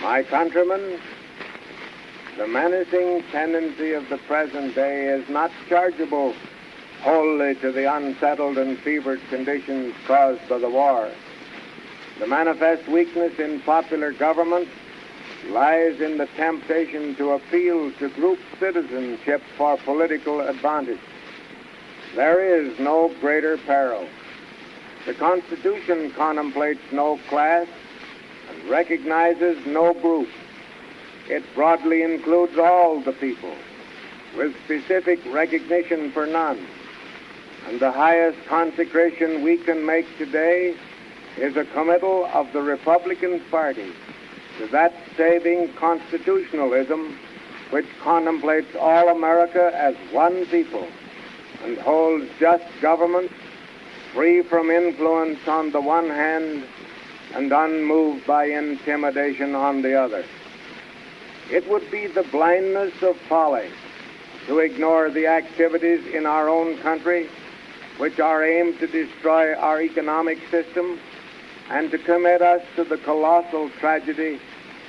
My countrymen, the menacing tendency of the present day is not chargeable wholly to the unsettled and fevered conditions caused by the war. The manifest weakness in popular government lies in the temptation to appeal to group citizenship for political advantage. There is no greater peril. The Constitution contemplates no class and recognizes no group. It broadly includes all the people, with specific recognition for none. And the highest consecration we can make today is a committal of the Republican Party to that saving constitutionalism which contemplates all America as one people and holds just government free from influence on the one hand and unmoved by intimidation on the other. It would be the blindness of folly to ignore the activities in our own country which are aimed to destroy our economic system and to commit us to the colossal tragedy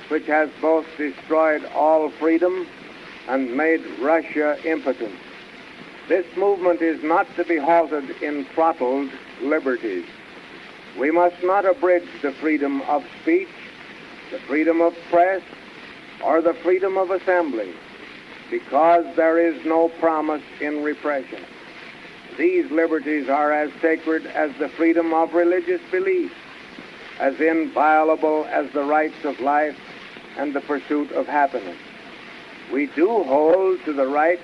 which has both destroyed all freedom and made Russia impotent. This movement is not to be halted in throttled liberties. We must not abridge the freedom of speech, the freedom of press, or the freedom of assembly, because there is no promise in repression. These liberties are as sacred as the freedom of religious belief, as inviolable as the rights of life and the pursuit of happiness. We do hold to the right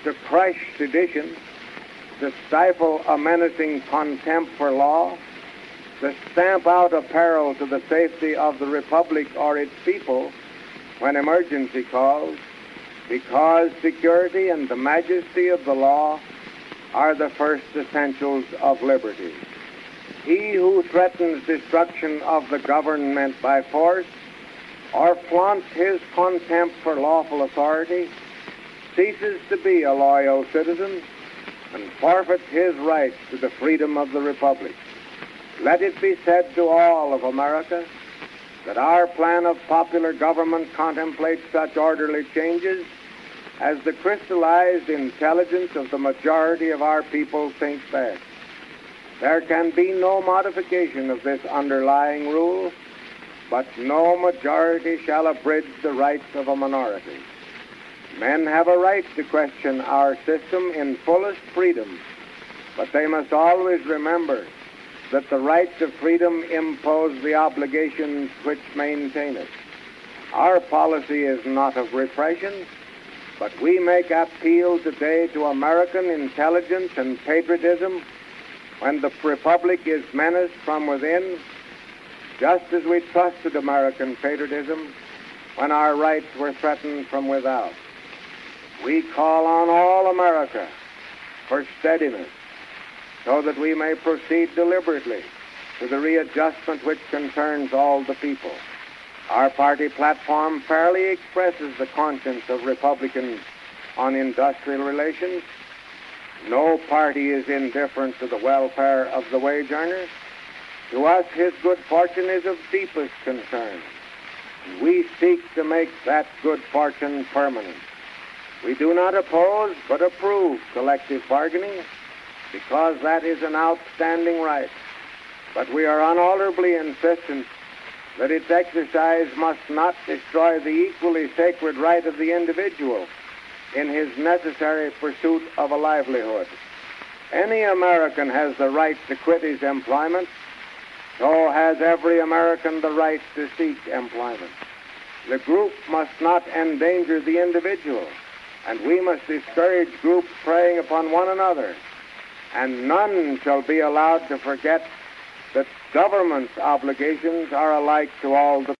to crush sedition, to stifle a menacing contempt for law, to stamp out a peril to the safety of the Republic or its people when emergency calls, because security and the majesty of the law are the first essentials of liberty. He who threatens destruction of the government by force or flaunts his contempt for lawful authority ceases to be a loyal citizen and forfeits his rights to the freedom of the Republic. Let it be said to all of America that our plan of popular government contemplates such orderly changes as the crystallized intelligence of the majority of our people thinks best. There can be no modification of this underlying rule, but no majority shall abridge the rights of a minority. Men have a right to question our system in fullest freedom, but they must always remember that the rights of freedom impose the obligations which maintain it. Our policy is not of repression, but we make appeal today to American intelligence and patriotism when the Republic is menaced from within, just as we trusted American patriotism when our rights were threatened from without. We call on all America for steadiness so that we may proceed deliberately to the readjustment which concerns all the people. Our party platform fairly expresses the conscience of Republicans on industrial relations. No party is indifferent to the welfare of the wage earner. To us, his good fortune is of deepest concern. We seek to make that good fortune permanent. We do not oppose but approve collective bargaining because that is an outstanding right. But we are unalterably insistent that its exercise must not destroy the equally sacred right of the individual in his necessary pursuit of a livelihood. Any American has the right to quit his employment, so has every American the right to seek employment. The group must not endanger the individual, and we must discourage groups preying upon one another, and none shall be allowed to forget that government's obligations are alike to all the